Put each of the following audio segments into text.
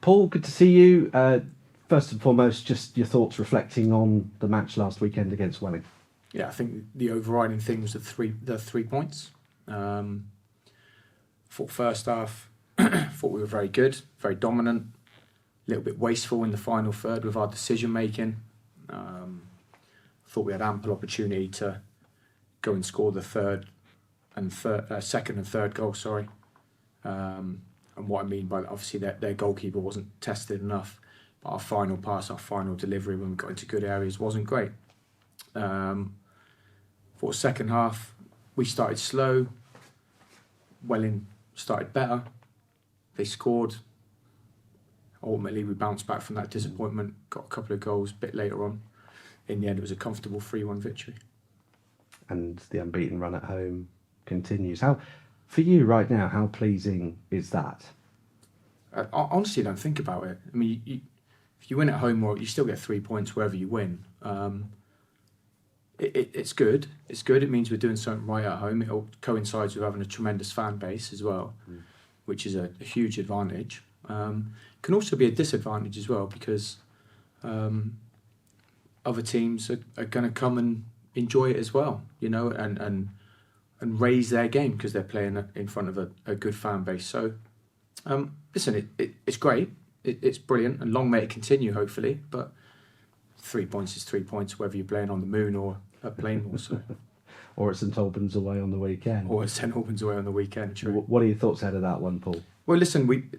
Paul, good to see you. First and foremost, just your thoughts reflecting on the match last weekend against Welling. Yeah, I think the overriding thing was the 3 points. Thought first half, thought we were very good, very dominant, a little bit wasteful in the final third with our decision making. Thought we had ample opportunity to go and score the second and third goal. And what I mean by that, obviously their goalkeeper wasn't tested enough, but our final pass, our final delivery when we got into good areas wasn't great. For the second half, we started slow. Welling started better. They scored. Ultimately, we bounced back from that disappointment, got a couple of goals a bit later on. In the end, it was a comfortable 3-1 victory. And the unbeaten run at home continues. For you right now, how pleasing is that? I honestly don't think about it. I mean, if you win at home, or you still get 3 points wherever you win. It's good. It's good. It means we're doing something right at home. It all coincides with having a tremendous fan base as well, which is a huge advantage. Can also be a disadvantage as well because other teams are going to come and enjoy it as well, and raise their game because they're playing in front of a good fan base. So, listen, it's great. It's brilliant, and long may it continue, hopefully. But 3 points is 3 points, whether you're playing on the moon or at Plainmoor. So. Or at St Albans away on the weekend. Or at St Albans away on the weekend, true. What are your thoughts out of that one, Paul? Well, listen,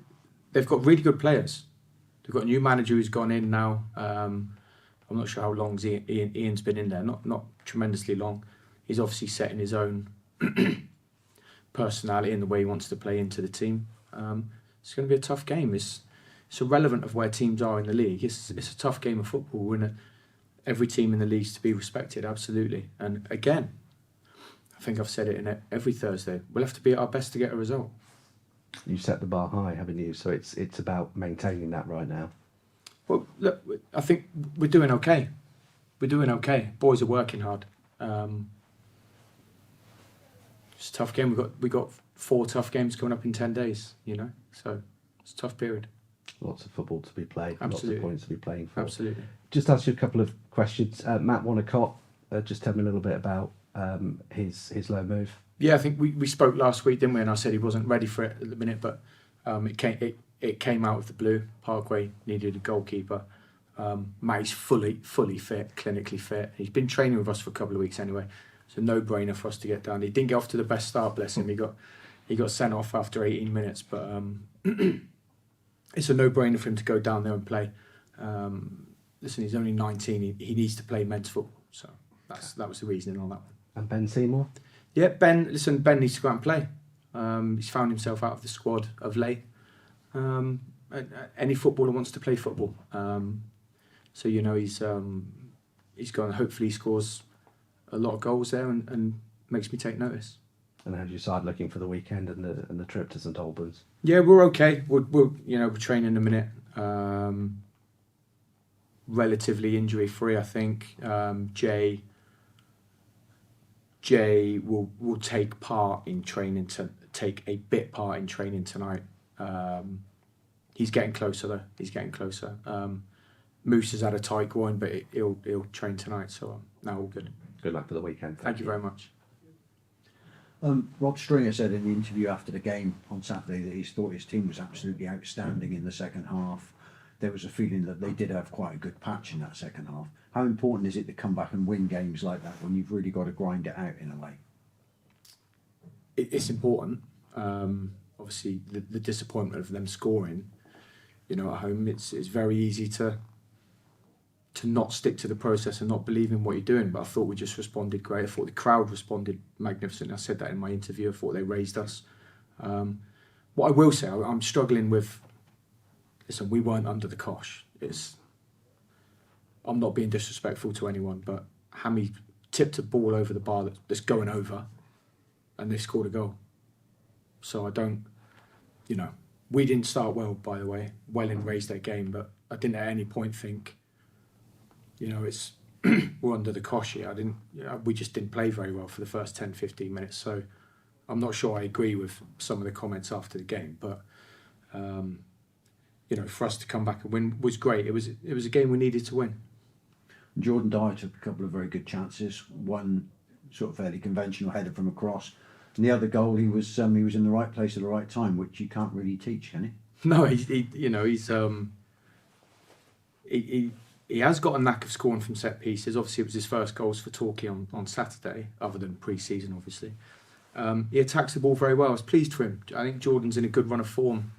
they've got really good players. They've got a new manager who's gone in now. I'm not sure how long Ian's been in there, not tremendously long. He's obviously setting his own personality and the way he wants to play into the team. It's going to be a tough game. It's irrelevant of where teams are in the league. It's a tough game of football. We want every team in the league to be respected, absolutely. And again, I think I've said it in every Thursday, we'll have to be at our best to get a result. You set the bar high, haven't you? So it's about maintaining that right now. Well, look, I think we're doing okay. We're doing okay. Boys are working hard. It's a tough game. We got 4 tough games coming up in 10 days. So it's a tough period. Lots of football to be played. Absolutely. Lots of points to be playing for. Absolutely. Just ask you a couple of questions. Matt Wotton, just tell me a little bit about his low move. Yeah, I think we spoke last week, didn't we? And I said he wasn't ready for it at the minute, but it came out of the blue. Torquay needed a goalkeeper. Matt's fully fit, clinically fit. He's been training with us for a couple of weeks anyway. It's a no-brainer for us to get down. He didn't get off to the best start, bless him. He got sent off after 18 minutes, but it's a no-brainer for him to go down there and play. Listen, he's only 19. He needs to play men's football, so that was the reasoning on that one. And Ben Seymour? Yeah, Ben needs to go out and play. He's found himself out of the squad of late. Any footballer wants to play football. So he's gone. Hopefully, he scores a lot of goals there and makes me take notice. And how's your side looking for the weekend and the trip to St Albans? Yeah, we're okay. We're training a minute. Relatively injury free, I think. Jay will take part in training tonight. He's getting closer though. He's getting closer. Moose has had a tight groin, but he'll train tonight. So now all good. Good luck for the weekend. Thank you very much. Rod Stringer said in the interview after the game on Saturday that he thought his team was absolutely outstanding in the second half. There was a feeling that they did have quite a good patch in that second half. How important is it to come back and win games like that when you've really got to grind it out in a way? It's important. Obviously, the disappointment of them scoring, at home, it's very easy to not stick to the process and not believe in what you're doing. But I thought we just responded great. I thought the crowd responded magnificently. I said that in my interview. I thought they raised us. What I will say, I'm struggling with. Listen, we weren't under the cosh. I'm not being disrespectful to anyone, but Hammy tipped a ball over the bar that's going over, and they scored a goal. So I don't, we didn't start well, by the way. Welling raised their game, but I didn't at any point think, it's we're under the cosh here. We just didn't play very well for the first 10, 15 minutes. So I'm not sure I agree with some of the comments after the game, but for us to come back and win was great. It was a game we needed to win. Jordan Dyer took a couple of very good chances. One sort of fairly conventional header from across, and the other goal he was in the right place at the right time, which you can't really teach, can you? No, he has got a knack of scoring from set pieces. Obviously, it was his first goals for Torquay on Saturday, other than pre-season, obviously. He attacks the ball very well. I was pleased for him. I think Jordan's in a good run of form.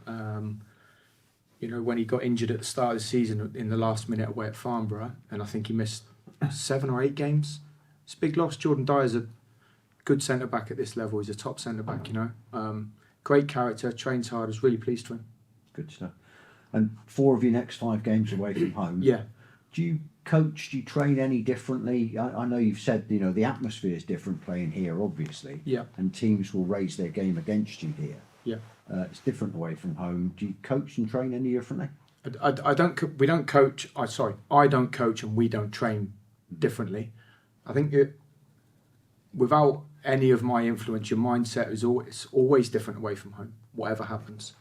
When he got injured at the start of the season in the last minute away at Farnborough, and I think he missed 7 or 8 games. It's a big loss. Jordan Dyer's a good centre-back at this level. He's a top centre-back, Great character, trains hard. I was really pleased for him. Good stuff. And 4 of your next 5 games away from home. Yeah. Do you coach, do you train any differently? I know you've said, the atmosphere is different playing here, obviously. Yeah. And teams will raise their game against you here. Yeah. It's different away from home. Do you coach and train any differently? I don't coach and we don't train differently. I think without any of my influence, your mindset is always different away from home, whatever happens.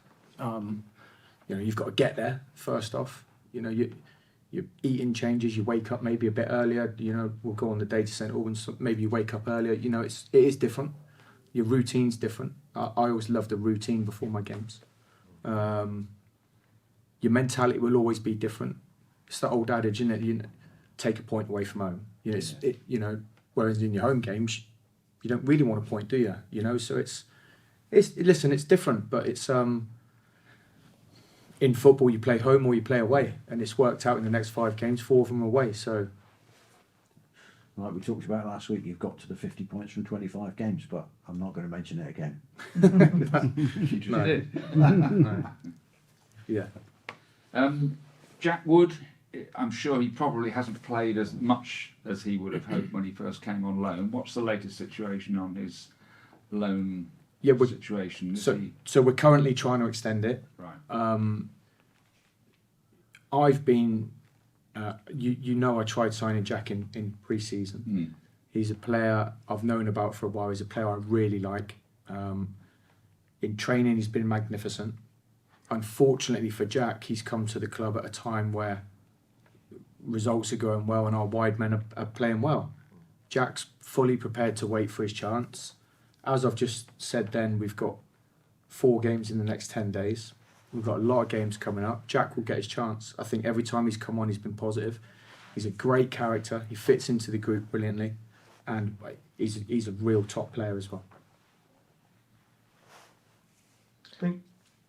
You've got to get there first off. Your eating changes. You wake up maybe a bit earlier. We'll go on the day to St Albans. Maybe you wake up earlier. It is different. Your routine's different. I always loved a routine before my games. Your mentality will always be different. It's that old adage, isn't it? Take a point away from home. Whereas in your home games, you don't really want a point, do you? So it's different, but it's in football you play home or you play away, and it's worked out in the next 5 games, 4 of them away. So, like we talked about last week, you've got to the 50 points from 25 games, but I'm not going to mention it again. No. Yeah. Jack Wood, I'm sure he probably hasn't played as much as he would have hoped when he first came on loan. What's the latest situation on his loan situation? So we're currently trying to extend it. Right. I've been, I tried signing Jack in pre-season. He's a player I've known about for a while. He's a player I really like. In training, he's been magnificent. Unfortunately for Jack, he's come to the club at a time where results are going well and our wide men are playing well. Jack's fully prepared to wait for his chance. As I've just said then, we've got 4 games in the next 10 days. We've got a lot of games coming up. Jack will get his chance. I think every time he's come on, he's been positive. He's a great character. He fits into the group brilliantly. And he's a real top player as well. I think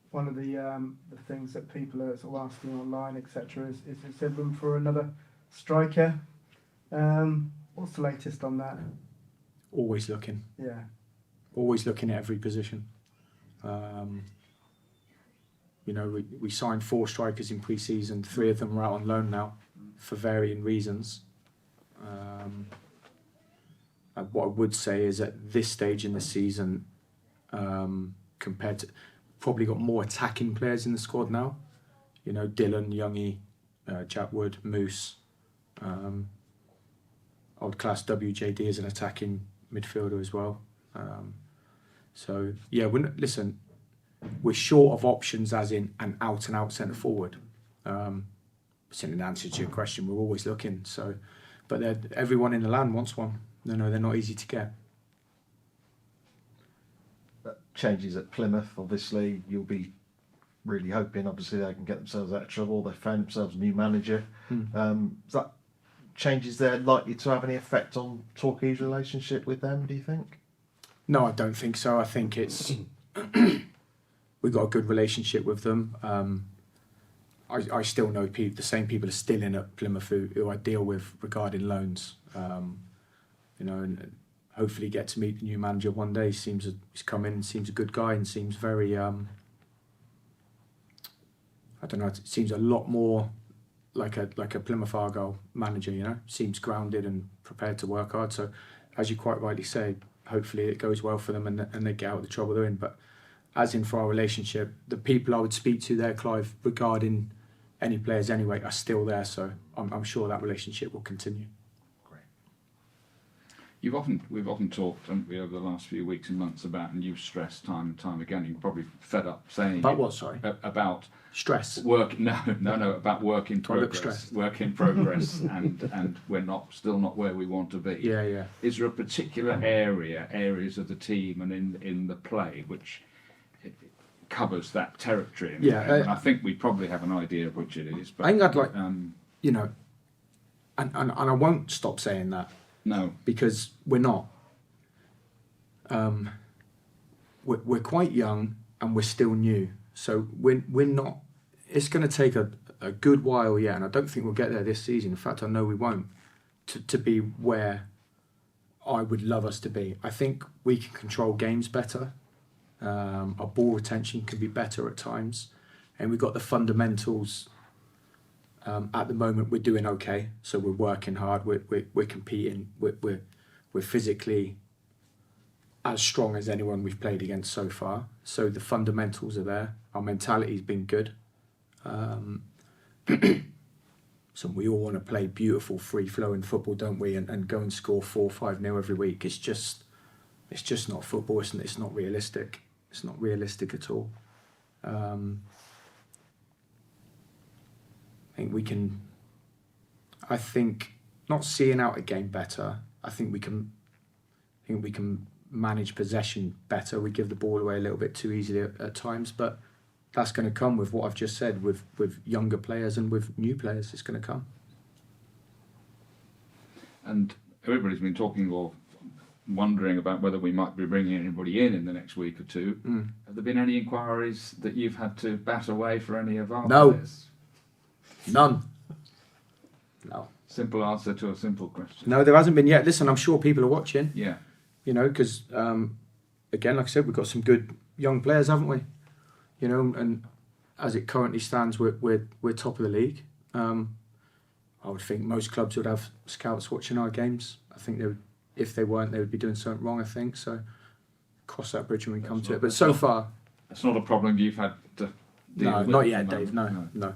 one of the things that people are sort of asking online, etc., is there room for another striker? What's the latest on that? Always looking. Yeah. Always looking at every position. We signed 4 strikers in pre-season. 3 of them are out on loan now for varying reasons. What I would say is at this stage in the season, compared to, probably got more attacking players in the squad now. Dylan, Youngie, Jack Wood, Moose, old class WJD as an attacking midfielder as well. We're short of options as in an out-and-out centre forward. In answer to your question, we're always looking. So, but everyone in the land wants one. They're not easy to get. Changes at Plymouth, obviously, you'll be really hoping, obviously, they can get themselves out of trouble. They found themselves a new manager. Is that changes there likely to have any effect on Torquay's relationship with them, do you think? No, I don't think so. I think it's we've got a good relationship with them. I still know the same people are still in at Plymouth who I deal with regarding loans. And hopefully get to meet the new manager one day. He's come in, seems a good guy, and seems very it seems a lot more like a Plymouth Argyle manager, seems grounded and prepared to work hard. So as you quite rightly say, hopefully it goes well for them and they get out of the trouble they're in. But as in for our relationship, the people I would speak to there, Clive, regarding any players anyway, are still there. So I'm sure that relationship will continue. We've often talked, haven't we, over the last few weeks and months about, and you've stressed time and time again. You're probably fed up saying About what? Sorry. About Stress. work. No, about work in progress. Stress. Work in progress, and we're still not where we want to be. Yeah. Is there a particular areas of the team and in the play which covers that territory? And I think we probably have an idea of which it is. But I think I'd like, you know, and I won't stop saying that. No, because we're not. We're quite young and we're still new, so we're not. It's going to take a good while, and I don't think we'll get there this season. In fact, I know we won't. To be where I would love us to be. I think we can control games better. Our ball retention can be better at times, and we've got the fundamentals. At the moment, we're doing okay, so we're working hard. We're competing. We're physically as strong as anyone we've played against so far. So the fundamentals are there. Our mentality's been good. So we all want to play beautiful, free-flowing football, don't we? And go and score 4-5-0 every week. It's just not football. It's not realistic. It's not realistic at all. I think not seeing out a game better. I think we can manage possession better. We give the ball away a little bit too easily at times, but that's going to come with what I've just said, with younger players and with new players. It's going to come. And everybody's been talking or wondering about whether we might be bringing anybody in the next week or two. Have there been any inquiries that you've had to bat away for any of our players? None. No. Simple answer to a simple question. No, there hasn't been yet. Listen, I'm sure people are watching. Yeah. You know, because again, like I said, we've got some good young players, haven't we? You know, and as it currently stands, we're top of the league. I would think most clubs would have scouts watching our games. I think they would, if they weren't, they would be doing something wrong. I think so. Cross that bridge when we come to it. But so far, it's not a problem you've had to deal with. No, not yet, Dave. No.